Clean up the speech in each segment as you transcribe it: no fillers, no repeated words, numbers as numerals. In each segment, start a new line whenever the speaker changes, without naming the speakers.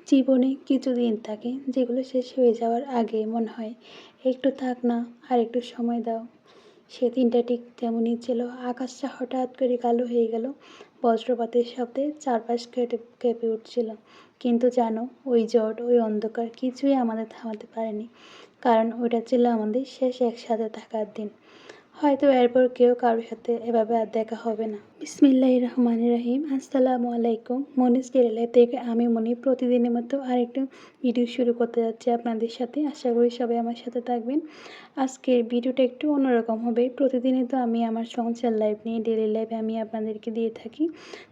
জীবনে কিছু দিন থাকে যেগুলো শেষ হয়ে যাওয়ার আগে মনে হয় একটু থাক না, আর একটু সময় দাও। সে দিনটা ঠিক তেমনই ছিল। আকাশটা হঠাৎ করে কালো হয়ে গেল, বজ্রপাতের শব্দে চারপাশ কেঁপে উঠছিল। কিন্তু জানো, ওই ঝড়, ওই অন্ধকার কিছুই আমাদের থামাতে পারেনি, কারণ ওটা ছিল আমাদের শেষ একসাথে থাকার দিন। হয়তো এরপর কেউ কারোর সাথে এভাবে আর দেখা হবে না। বিসমিল্লাহির রহমানির রহিম। আসসালামু আলাইকুম। মনিস ডেইলি থেকে আমি মনি প্রতিদিনের মতো আরেকটু ভিডিও শুরু করতে যাচ্ছি আপনাদের সাথে। আশা করি সবাই আমার সাথে থাকবেন। আজকের ভিডিওটা একটু অন্যরকম হবে। প্রতিদিনই তো আমি আমার সংসার লাইফ নিয়ে, ডেইলি লাইফে আমি আপনাদেরকে দিয়ে থাকি।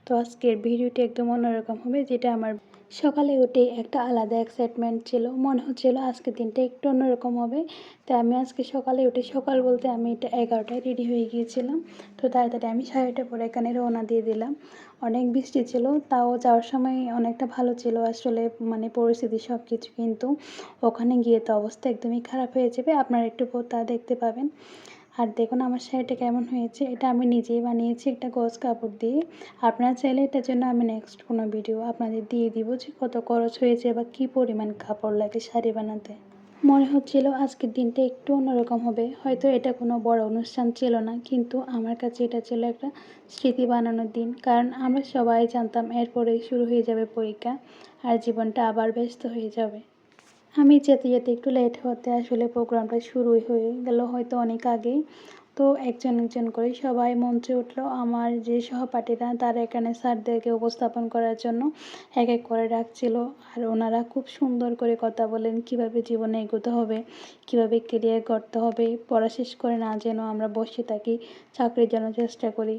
তো আজকের ভিডিওটি একদম অন্যরকম হবে, যেটা আমার সকালে উঠে একটা আলাদা এক্সাইটমেন্ট ছিল। মনে হচ্ছিল আজকের দিনটা একটু অন্যরকম হবে। তাই আমি আজকে সকালে উঠে, সকাল বলতে আমি এটা 11টায় রেডি হয়ে গিয়েছিলাম। তো তাড়াতাড়ি আমি 8:30 পরে এখানে রওনা দিয়ে দিলাম। অনেক বৃষ্টি ছিল, তাও যাওয়ার সময় অনেকটা ভালো ছিল আসলে, মানে পরিস্থিতি সব কিছু। কিন্তু ওখানে গিয়ে তো অবস্থা একদমই খারাপ হয়ে যাবে, আপনারা একটু পর তা দেখতে পাবেন। আর দেখুন আমার শাড়িটা কেমন হয়েছে। এটা আমি নিজেই বানিয়েছি একটা গজ কাপড় দিয়ে। আপনারা চাইলে এটার জন্য আমি নেক্সট কোনো ভিডিও আপনাদের দিয়ে দিব যে কত খরচ হয়েছে বা কী পরিমাণ কাপড় লাগে শাড়ি বানাতে। মনে হচ্ছিল আজকের দিনটা একটু অন্যরকম হবে। হয়তো এটা কোনো বড় অনুষ্ঠান ছিল না, কিন্তু আমার কাছে এটা ছিল একটা স্মৃতি বানানোর দিন। কারণ আমরা সবাই জানতাম এরপরেই শুরু হয়ে যাবে পরীক্ষা, আর জীবনটা আবার ব্যস্ত হয়ে যাবে। আমি যেতে যেতে একটু লেট হতে আসলে প্রোগ্রামটা শুরুই হয়ে গেল হয়তো অনেক আগেই। তো একজন একজন করে সবাই মঞ্চে উঠলো। আমার যে সহপাঠীরা, তারা এখানে স্যারদেরকে উপস্থাপন করার জন্য এক এক করে ডাকছিল। আর ওনারা খুব সুন্দর করে কথা বলেন কীভাবে জীবনে এগোতে হবে, কীভাবে কেরিয়ার করতে হবে, পড়া শেষ করে না যেন আমরা বসে থাকি, চাকরির জন্য চেষ্টা করি।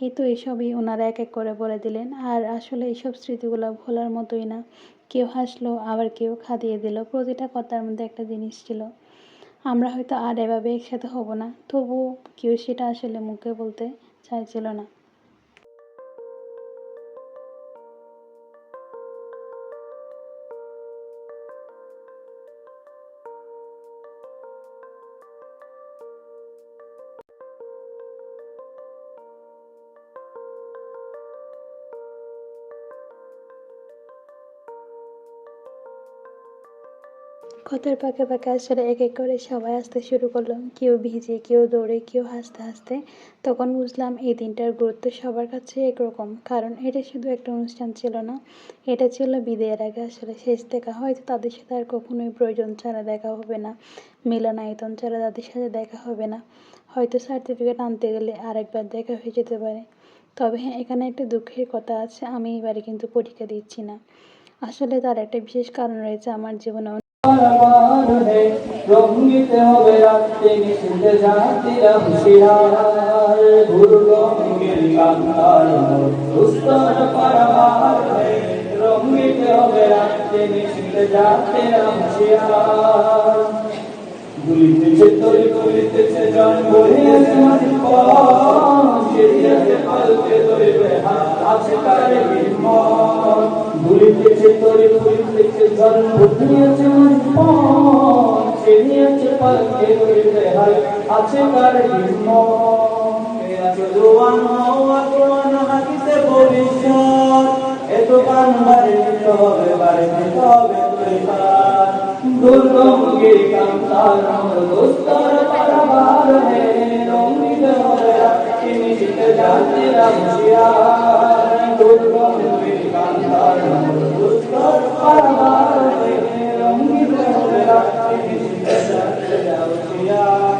এই তো এসবই ওনারা এক এক করে বলে দিলেন। আর আসলে এইসব স্মৃতিগুলো ভোলার মতোই না। কেউ হাসলো, আবার কেউ খাদিয়ে দিল। প্রতিটা কথার মধ্যে একটা জিনিস ছিল। আমরা হয়তো আর এভাবে একসাথে হব না, তবুও কেউ সেটা আসলে মুখে বলতে চাইছিল না। কথার ফাঁকে ফাঁকে আসলে এক এক করে সবাই আসতে শুরু করলো। কেউ ভিজে, কেউ দৌড়ে, কেউ হাসতে হাসতে। তখন বুঝলাম এই দিনটার গুরুত্ব সবার কাছে একরকম। কারণ এটা শুধু একটা অনুষ্ঠান ছিল না, এটা ছিল বিদায়ের আগে আসলে শেষ দেখা। হয়তো তাদের সাথে আর কখনোই প্রয়োজন ছাড়া দেখা হবে না, মিলনায়তন ছাড়া তাদের সাথে দেখা হবে না। হয়তো সার্টিফিকেট আনতে গেলে আরেকবার দেখা হয়ে যেতে পারে। তবে হ্যাঁ, এখানে একটা দুঃখের কথা আছে, আমি এবারে কিন্তু পরীক্ষা দিচ্ছি না। আসলে তার একটা বিশেষ কারণ রয়েছে আমার জীবনে।
রঙ্গিতে হবে রাত্রে নিষিদ্ধে জাতিরা হুঁশিয়ার ভুরঙ্গের কান্তার দুস্তর পারাবার রঙ্গিতে হবে রাত্রে নিষিদ্ধে জাতিরা হুঁশিয়ার গুলিতেছে তরি গুলিতেছে জন বলিয়েছে মাঝি পালকে ধরিবে আছে কারে হিম্মত গুলিতেছে তরি গুলিতেছে জন বলিয়েছে মাঝি নিয়েছে পালকে ধরিবে আছে কারে হিম্মত আছে জোয়ান হওয়া কোরআন হাদিসে ভবিষ্যৎ এত গান বাড়ে নিতে হবে বাড়ে নিতে হবে তুইহার দুর্গমকে কামতার দোস্তর পারাবার হে রঙ্গিত হবে রাখি নিশিতে জাতি রামশিয়ার দুর্গমকে কামতার দোস্তর পারাবার হে রঙ্গিত হবে রাখি নিশিতে জাতি রামশিয়ার।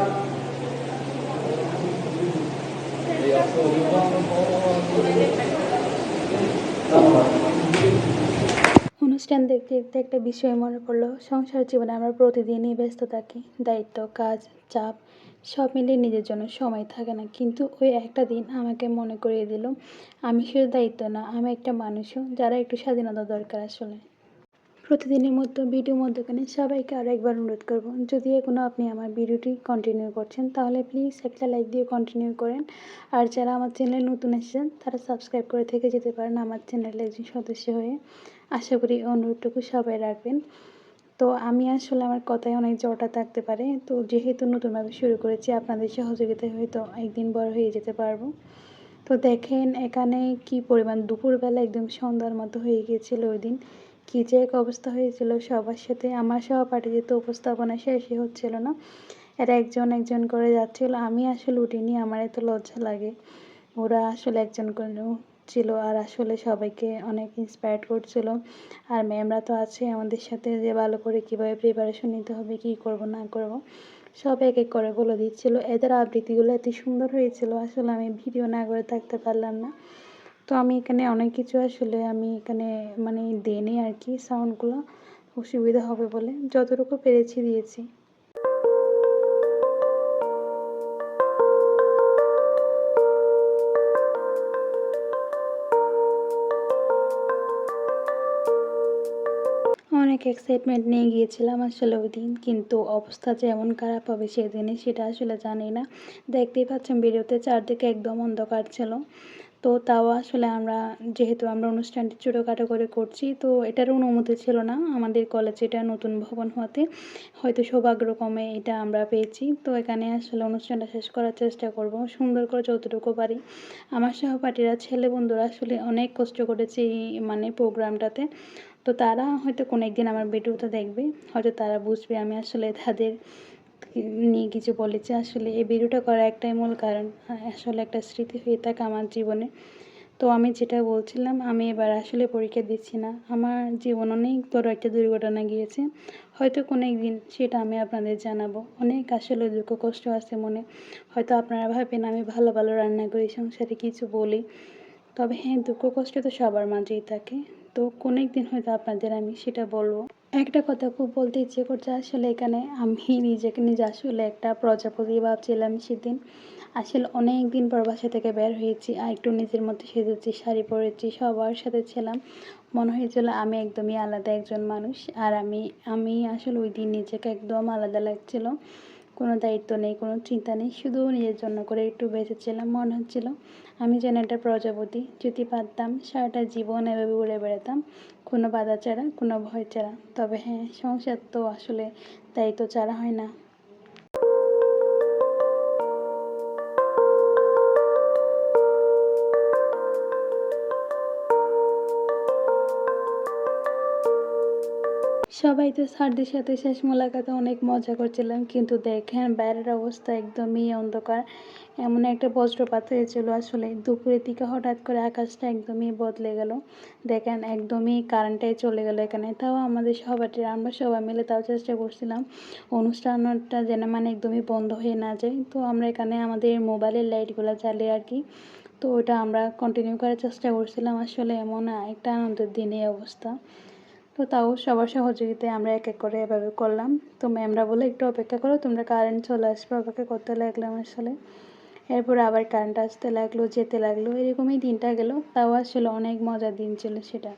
অনুষ্ঠান দেখতে দেখতে একটা বিষয় মনে পড়লো। সংসার জীবনে আমরা প্রতিদিনই ব্যস্ত থাকি, দায়িত্ব, কাজ, চাপ সব মিলিয়ে নিজের জন্য সময় থাকে না। কিন্তু ওই একটা দিন আমাকে মনে করিয়ে দিল, আমি শুধু দায়িত্ব না, আমি একটা মানুষও, যারা একটু স্বাধীনতা দরকার আসলে। প্রতিদিনের মতো ভিডিও মধ্যখানে সবাইকে আরও একবার অনুরোধ করব, যদি এখনও আপনি আমার ভিডিওটি কন্টিনিউ করছেন তাহলে প্লিজ একটা লাইক দিয়ে কন্টিনিউ করেন। আর যারা আমার চ্যানেলে নতুন এসেছেন তারা সাবস্ক্রাইব করে থেকে যেতে পারেন আমার চ্যানেলের একজন সদস্য হয়ে। আশা করি অনুরোধটুকু সবাই রাখবেন। তো আমি আসলে আমার কথায় অনেক জটা থাকতে পারে, তো যেহেতু নতুনভাবে শুরু করেছি আপনাদের সহযোগিতায় হয়তো একদিন বড় হয়ে যেতে পারবো। তো দেখেন এখানে কি পরিমাণ, দুপুরবেলা একদম সন্ধ্যার মতো হয়ে গিয়েছিল ওই দিন। কী যে এক অবস্থা হয়েছিল সবার সাথে। আমার সহপাঠী যেহেতু উপস্থাপনা শেষই হচ্ছিল না, এরা একজন একজন করে যাচ্ছিল, আমি আসলে উঠিনি, আমার এত লজ্জা লাগে। ওরা আসলে একজন করে ছিল আর আসলে সবাইকে অনেক ইন্সপায়ার্ড করছিল। আর ম্যামরা তো আছে আমাদের সাথে, যে ভালো করে কীভাবে প্রিপারেশন নিতে হবে, কী করব না করব সব এক এক করে বলে দিচ্ছিল। এদের আবৃত্তিগুলো এত সুন্দর হয়েছিল, আসলে আমি ভিডিও না করে থাকতে পারলাম না। তো আমি এখানে অনেক কিছু আসলে আমি এখানে মানে দিইনি আর কি, সাউন্ডগুলো অসুবিধা হবে বলে যতটুকু পেরেছি দিয়েছি। অনেক এক্সাইটমেন্ট নিয়ে গিয়েছিলাম আসলে ওইদিন, কিন্তু অবস্থা যে এমন খারাপ হবে সেদিনে সেটা আসলে জানি না। দেখতেই পাচ্ছেন ভিডিওতে চারদিকে একদম অন্ধকার ছিল। তো তাও আসলে যেহেতু আমরা অনুষ্ঠানটি ছোটোখাটো করে করছি, তো এটার অনুমতি ছিল না আমাদের কলেজে, এটা নতুন ভবন হওয়াতে হয়তো সৌভাগ্যক্রমে এটা আমরা পেয়েছি। তো এখানে আসলে অনুষ্ঠানটা শেষ করার চেষ্টা করব সুন্দর করে যতটুকু পারি। আমার সহপাঠীরা ছেলে বন্ধুরা আসলে অনেক কষ্ট করেছে এই প্রোগ্রামটাতে। তো তারা হয়তো কোনো একদিন আমার ভিডিওটা দেখবে, হয়তো তারা বুঝবে আমি আসলে তাদের নিয়ে কিছু বলেছি। আসলে এই ভিডিওটা করার একটাই মূল কারণ, আসলে একটা স্মৃতি হয়ে থাকে আমার জীবনে। তো আমি যেটা বলছিলাম, আমি এবার আসলে পরীক্ষা দিচ্ছি না, আমার জীবন অনেক বড় একটা দুর্ঘটনা গিয়েছে, হয়তো কোনো একদিন সেটা আমি আপনাদের জানাবো। অনেক আসলে দুঃখ কষ্ট আছে মনে, হয়তো আপনারা ভাবেন আমি ভালো ভালো রান্না করি, সংসারে কিছু বলি, তবে হ্যাঁ, দুঃখ কষ্ট তো সবার মাঝেই থাকে। তো কোনো একদিন হয়তো আপনাদের আমি সেটা বলবো। একটা কথা খুব বলতে ইচ্ছে করছে, আসলে এখানে আমি নিজে আসলে একটা প্রজাপতি ভাবছিলাম সেদিন। আসলে অনেক দিন পর বাসা থেকে বের হয়েছি, আর একটু নিজের মধ্যে সেজেছি, শাড়ি পরেছি, সবার সাথে ছিলাম, মনে হয়েছিল আমি একদমই আলাদা একজন মানুষ। আর আমি আসলে ওই দিন নিজেকে একদম আলাদা লাগছিল, কোনো দায়িত্ব নেই, কোনো চিন্তা নেই, শুধু নিজের জন্য করে একটু বেঁচেছিলাম। মনে হচ্ছিল আমি যেন একটা প্রজাপতি, যদি পারতাম সারাটা জীবন এভাবে উড়ে বেড়াতাম, কোনো বাধা ছাড়া, কোনো ভয় ছাড়া। তবে হ্যাঁ, সংসার তো আসলে দায়িত্ব ছাড়া হয় না। সবাই তো স্যারদের সাথে শেষ মোলাকাতে অনেক মজা করছিলাম, কিন্তু দেখেন বাইরের অবস্থা একদমই অন্ধকার। এমন একটা বজ্রপাত হয়েছিল, আসলে দুপুরের দিকে হঠাৎ করে আকাশটা একদমই বদলে গেল। দেখেন একদমই কারেন্টটাই চলে গেল এখানে। তাও আমাদের সহপাঠীরা আমরা সবাই মিলে তাও চেষ্টা করছিলাম অনুষ্ঠানটা যেন মানে একদমই বন্ধ হয়ে না যায়। তো আমরা এখানে আমাদের মোবাইলের লাইটগুলো জ্বালিয়ে আর কি, তো ওটা আমরা কন্টিনিউ করার চেষ্টা করছিলাম। আসলে এমন একটা আনন্দের দিন এই অবস্থা। তো তাও সবার সহযোগিতায় আমরা এক এক করে এভাবে করলাম। তো ম্যামরা বলে একটু অপেক্ষা করো, তোমরা কারেন্ট চলে আসবে, অপেক্ষা করতে লাগলাম আসলে। এরপরে আবার কারেন্ট আসতে লাগলো, যেতে লাগলো, এরকমই দিনটা গেল। তাও আসলে অনেক মজার দিন ছিল সেটা।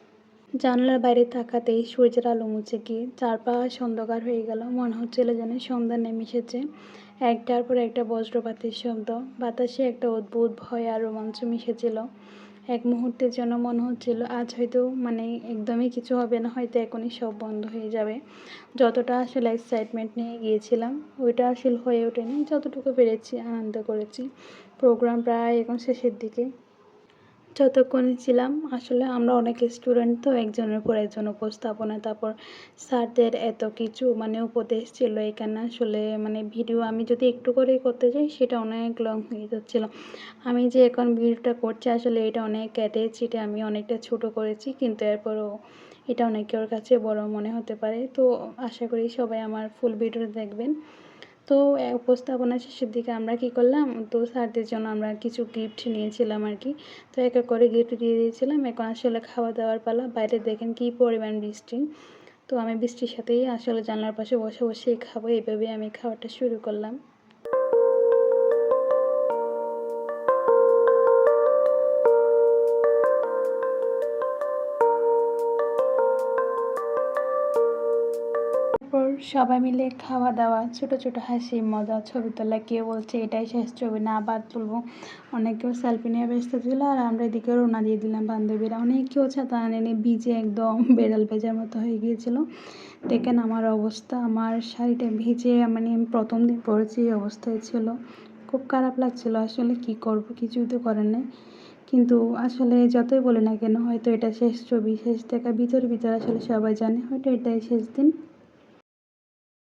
জানলার বাইরে তাকাতেই সূর্যের আলো মুছে গিয়ে চারপাশ অন্ধকার হয়ে গেল, মনে হচ্ছিল যেন সন্ধ্যা নেমে এসেছে। একটার পর একটা বজ্রপাতের শব্দ, বাতাসে একটা অদ্ভুত ভয় আর রোমাঞ্চ মিশেছিল। এক মুহূর্তের জন্য মনে হচ্ছিল আজ হয়তো মানে একদমই কিছু হবে না, হয়তো এখনই সব বন্ধ হয়ে যাবে। যতটা আসলে এক্সাইটমেন্ট নিয়ে গিয়েছিলাম ওইটা আসলে হয়ে ওঠেনি, যতটুকু পেরেছি আনন্দ করেছি। প্রোগ্রাম প্রায় এখন শেষের দিকে। যতক্ষণে ছিলাম আসলে আমরা অনেক স্টুডেন্ট, তো একজনের পর একজন উপস্থাপনা, তারপর স্যারদের এত কিছু উপদেশ ছিল এখানে। আসলে ভিডিও আমি যদি একটু করেই করতে যাই সেটা অনেক লং হয়ে যাচ্ছিল। আমি যে এখন ভিডিওটা করছি আসলে এটা অনেক কেটেছি, এটা আমি অনেকটা ছোট করেছি, কিন্তু এরপরও এটা অনেকের কাছে বড় মনে হতে পারে। তো আশা করি সবাই আমার ফুল ভিডিওটা দেখবেন। তো উপস্থাপনা শেষের দিকে আমরা কী করলাম, তো স্যারদের জন্য আমরা কিছু গিফট নিয়েছিলাম আর কি। তো এক এক করে গিফট দিয়ে দিয়েছিলাম। এখন আসলে খাওয়া দাওয়ার পালা। বাইরে দেখেন কী পরিমাণ বৃষ্টি। তো আমি বৃষ্টির সাথেই আসলে জানলার পাশে বসে বসেই খাবো, এইভাবেই আমি খাওয়াটা শুরু করলাম। তারপর সবাই মিলে খাওয়া দাওয়া, ছোট ছোট হাসি মজা, ছবি তোলা, কেউ বলছে এটাই শেষ ছবি, না আবার তুলবো। অনেকেও সেলফি নিয়ে ব্যস্ত ছিল, আর আমরা এদিকে রওনা দিয়ে দিলাম বান্ধবীরা। অনেকেও ছাতা আনেনি, ভিজে একদম বেড়াল ভেজার মতো হয়ে গিয়েছিল। দেখেন আমার অবস্থা, আমার শাড়িটা ভিজে আমি প্রথম দিন পরেছি এই অবস্থায় ছিল। খুব খারাপ লাগছিল আসলে, কি করব, কিছুই তো করার নেই। কিন্তু আসলে যতই বলি না কেন হয়তো এটা শেষ ছবি, শেষ দেখা ভিতর আসলে সবাই জানে হয়তো এটাই শেষ দিন।